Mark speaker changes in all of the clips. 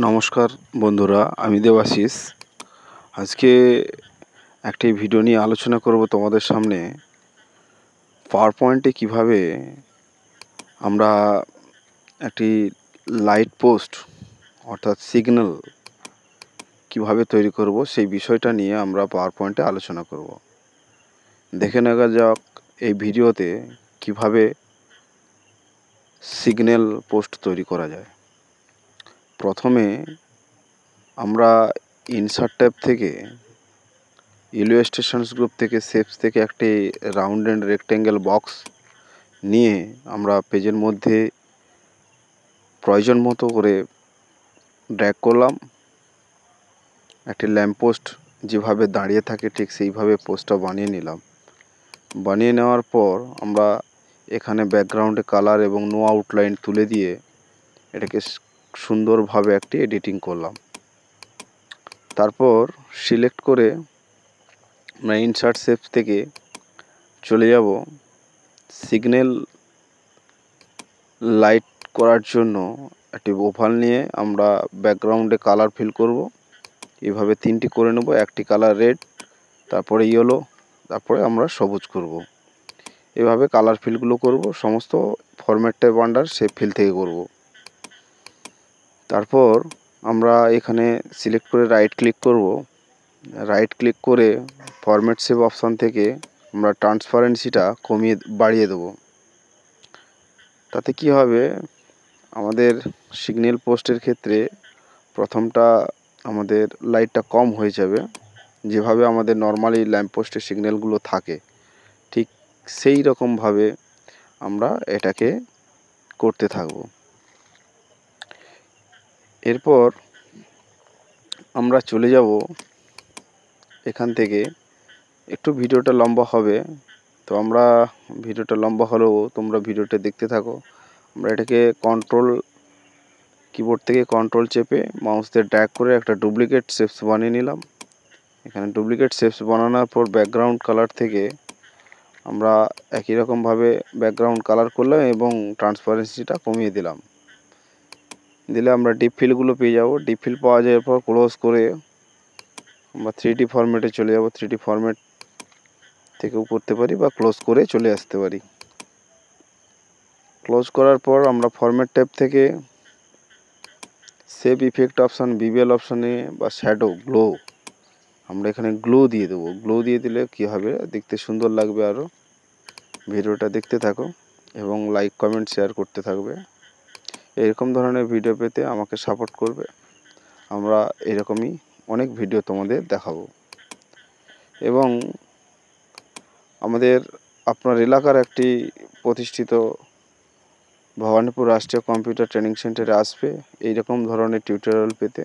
Speaker 1: নমস্কার বন্ধুরা, আমি দেবাশিস। আজকে একটি ভিডিও নিয়ে আলোচনা করব তোমাদের সামনে। পাওয়ার পয়েন্টে কীভাবে আমরা একটি লাইট পোস্ট অর্থাৎ সিগন্যাল কিভাবে তৈরি করব সেই বিষয়টা নিয়ে আমরা পাওয়ার পয়েন্টে আলোচনা করব। দেখে নেওয়া যাক এই ভিডিওতে কিভাবে সিগন্যাল পোস্ট তৈরি করা যায়। প্রথমে আমরা ইনসার্ট ট্যাব থেকে ইলাস্ট্রেশনস গ্রুপ থেকে শেপস থেকে একটি রাউন্ড অ্যান্ড রেক্ট্যাঙ্গেল বক্স নিয়ে আমরা পেজের মধ্যে প্রয়োজন মতো করে ড্র্যাগ করলাম। একটি ল্যাম্পপোস্ট যেভাবে দাঁড়িয়ে থাকে ঠিক সেইভাবে পোস্টটা বানিয়ে নিলাম। বানিয়ে নেওয়ার পর আমরা এখানে ব্যাকগ্রাউন্ডে কালার এবং নো আউটলাইন তুলে দিয়ে এটাকে সুন্দরভাবে একটি এডিটিং করলাম। তারপর সিলেক্ট করে আমরা ইনসার্ট শেপস থেকে চলে যাব সিগন্যাল লাইট করার জন্য একটি ওভাল নিয়ে আমরা ব্যাকগ্রাউন্ডে কালার ফিল করব। এভাবে তিনটি করে নেব, একটি কালার রেড, তারপরে ইয়েলো, তারপরে আমরা সবুজ করব। এভাবে কালার ফিলগুলো করব, সমস্ত ফরম্যাট আন্ডার শেপ ফিল থেকে করব। তারপর আমরা এখানে সিলেক্ট করে রাইট ক্লিক করব। রাইট ক্লিক করে ফরম্যাট শেপ অপশান থেকে আমরা ট্রান্সপারেন্সিটা বাড়িয়ে দেব। তাতে কি হবে, আমাদের সিগন্যাল পোস্টের ক্ষেত্রে প্রথমটা আমাদের লাইটটা কম হয়ে যাবে। যেভাবে আমাদের নর্মালি ল্যাম্প পোস্টের সিগন্যালগুলো থাকে ঠিক সেই রকমভাবে আমরা এটাকে করতে থাকব। এরপর আমরা চলে যাব এখান থেকে, একটু ভিডিওটা লম্বা হবে, তো আমরা ভিডিওটা লম্বা হলেও তোমরা ভিডিওটা দেখতে থাকো। আমরা এটাকে কিবোর্ড থেকে কন্ট্রোল চেপে মাউস দিয়ে ড্র্যাগ করে একটা ডুপ্লিকেট শেপস বানিয়ে নিলাম। এখানে ডুপ্লিকেট শেপস বানানোর পর ব্যাকগ্রাউন্ড কালার থেকে আমরা একই রকমভাবে ব্যাকগ্রাউন্ড কালার করলাম এবং ট্রান্সপারেন্সিটা কমিয়ে দিলাম। দিলে আমরা ডিপ ফিলগুলো পেয়ে যাব। ডিপ ফিল পাওয়া যাওয়ার পর ক্লোজ করে আমরা 3D ফরম্যাটে চলে যাব। 3D ফরম্যাট থেকেও করতে পারি বা ক্লোজ করে চলে আসতে পারি। ক্লোজ করার পর আমরা ফরম্যাট ট্যাব থেকে সেভ ইফেক্ট অপশান, বিবিএল অপশানে বা শ্যাডো গ্লো, আমরা এখানে গ্লো দিয়ে দেবো। গ্লো দিয়ে দিলে কি হবে, দেখতে সুন্দর লাগবে আরও। ভিডিওটা দেখতে থাকো এবং লাইক কমেন্ট শেয়ার করতে থাকবে। এরকম ধরনের ভিডিও পেতে আমাকে সাপোর্ট করবে। আমরা এরকমই অনেক ভিডিও তোমাদের দেখাবো। এবং আপনার এলাকার একটি প্রতিষ্ঠিত ভবানীপুর রাষ্ট্রীয় কম্পিউটার ট্রেনিং সেন্টারে আসবে এইরকম ধরনের টিউটোরিয়াল পেতে।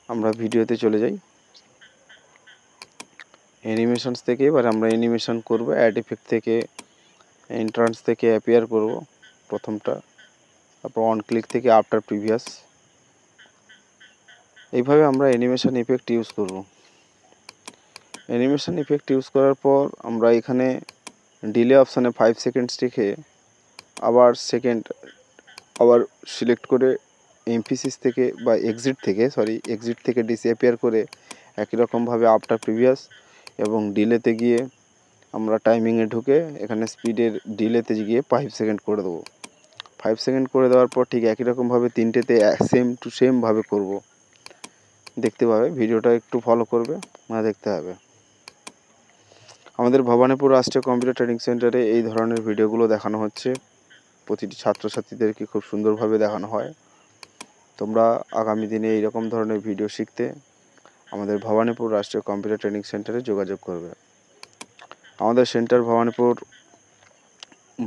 Speaker 1: আমরা ভিডিওতে চলে যাই। অ্যানিমেশনস থেকে এবার আমরা অ্যানিমেশন করব। অ্যাড ইফেক্ট থেকে এন্ট্রান্স থেকে অ্যাপিয়ার করব প্রথমটা, তারপর অন ক্লিক থেকে আফটার প্রিভিয়াস। এইভাবে আমরা অ্যানিমেশন ইফেক্ট ইউজ করব। অ্যানিমেশন ইফেক্ট ইউজ করার পর আমরা এখানে ডিলে অপশানে 5 সেকেন্ডস রেখে আবার সিলেক্ট করে এমফিসিস থেকে বা এক্সিট থেকে ডিসঅ্যাপিয়ার করে একই রকমভাবে আফটার প্রিভিয়াস এবং ডিলেতে গিয়ে আমরা টাইমিংয়ে ঢুকে এখানে স্পিডের ডিলেতে গিয়ে 5 সেকেন্ড করে দেবো। 5 সেকেন্ড করে দেওয়ার পর ঠিক একই রকমভাবে তিনটেতে সেম টু সেমভাবে করব। দেখতে পাবে, ভিডিওটা একটু ফলো করবে, দেখতে হবে। আমাদের ভবানীপুর রাষ্ট্রীয় কম্পিউটার ট্রেনিং সেন্টারে এই ধরনের ভিডিওগুলো দেখানো হচ্ছে। প্রতিটি ছাত্রছাত্রীদেরকে খুব সুন্দরভাবে দেখানো হয়। তোমরা আগামী দিনে এইরকম ধরনের ভিডিও শিখতে আমাদের ভবানীপুর রাষ্ট্রীয় কম্পিউটার ট্রেনিং সেন্টারে যোগাযোগ করবে। আমাদের সেন্টার ভবানীপুর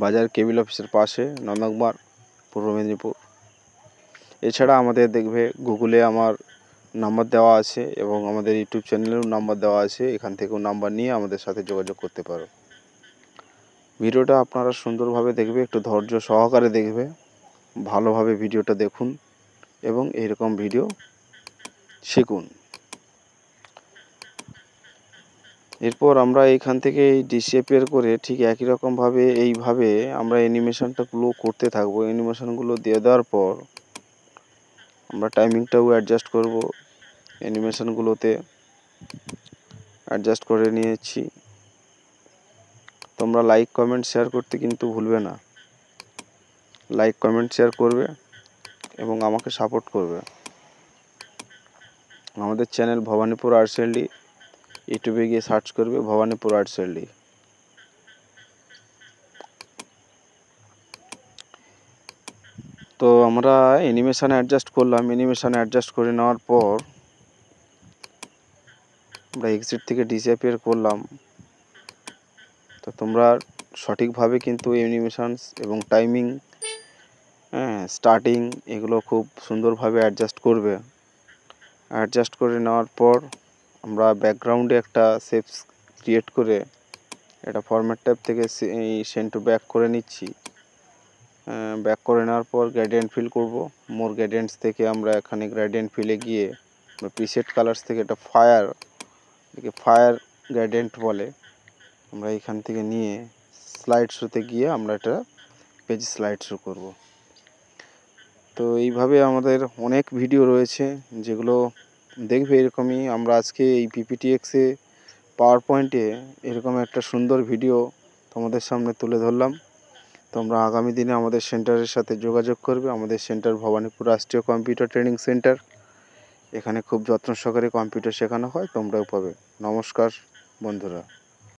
Speaker 1: বাজার কেবিল অফিসের পাশে, নন্দকুমার, পূর্ব মেদিনীপুর। এছাড়া আমাদের দেখবে গুগলে আমার নাম্বার দেওয়া আছে এবং আমাদের ইউটিউব চ্যানেলেও নাম্বার দেওয়া আছে। এখান থেকেও নাম্বার নিয়ে আমাদের সাথে যোগাযোগ করতে পারো। ভিডিওটা আপনারা সুন্দরভাবে দেখবে, একটু ধৈর্য সহকারে দেখবে, ভালোভাবে ভিডিওটা দেখুন এবং এইরকম ভিডিও শিখুন। এরপর আমরা এইখান থেকে ডিসঅ্যাপিয়ার করে ঠিক একই রকমভাবে এইভাবে আমরা অ্যানিমেশনগুলো করতে থাকবো। অ্যানিমেশনগুলো দিয়ে দেওয়ার পর আমরা টাইমিংটাও অ্যাডজাস্ট করব, অ্যানিমেশনগুলোতে অ্যাডজাস্ট করে নিয়েছি। তোমরা লাইক কমেন্ট শেয়ার করতে কিন্তু ভুলবে না। লাইক কমেন্ট শেয়ার করবে এবং আমাকে সাপোর্ট করবে। আমাদের চ্যানেল ভবানীপুর আর্টস এলডি, ইউটিউবে গিয়ে সার্চ করবে ভবানীপুর আর্টস এলডি। তো আমরা অ্যানিমেশন অ্যাডজাস্ট করলাম। অ্যানিমেশন অ্যাডজাস্ট করে নেওয়ার পর আমরা এক্সিট থেকে ডিসঅ্যাপিয়ার করলাম। তো তোমরা সঠিকভাবে কিন্তু অ্যানিমেশনস এবং টাইমিং, স্টার্টিং এগুলো খুব সুন্দরভাবে অ্যাডজাস্ট করবে। অ্যাডজাস্ট করে নেওয়ার পর আমরা ব্যাকগ্রাউন্ডে একটা শেপস ক্রিয়েট করে এটা ফরম্যাট ট্যাব থেকে এই সেন্ড টু ব্যাক করে নিচ্ছি। ব্যাক করে নেওয়ার পর গ্রেডিয়েন্ট ফিল করব। মোর গ্রেডিয়েন্টস থেকে আমরা এখানে গ্রেডিয়েন্ট ফিলে গিয়ে প্রিসেট কালার্স থেকে একটা ফায়ার গ্রেডিয়েন্ট বলে, আমরা এখান থেকে নিয়ে স্লাইড শোতে গিয়ে আমরা এটা পেজ স্লাইড শো করব। তো এইভাবে আমাদের অনেক ভিডিও রয়েছে যেগুলো দেখবে এরকমই। আমরা আজকে এই পিপিটিএক্সে পাওয়ার পয়েন্টে এরকম একটা সুন্দর ভিডিও তোমাদের সামনে তুলে ধরলাম। তোমরা আগামী দিনে আমাদের সেন্টারের সাথে যোগাযোগ করবে। আমাদের সেন্টার ভবানীপুর রাষ্ট্রীয় কম্পিউটার ট্রেনিং সেন্টার। এখানে খুব যত্ন সহকারে কম্পিউটার শেখানো হয়, তোমরাও পাবে। নমস্কার বন্ধুরা।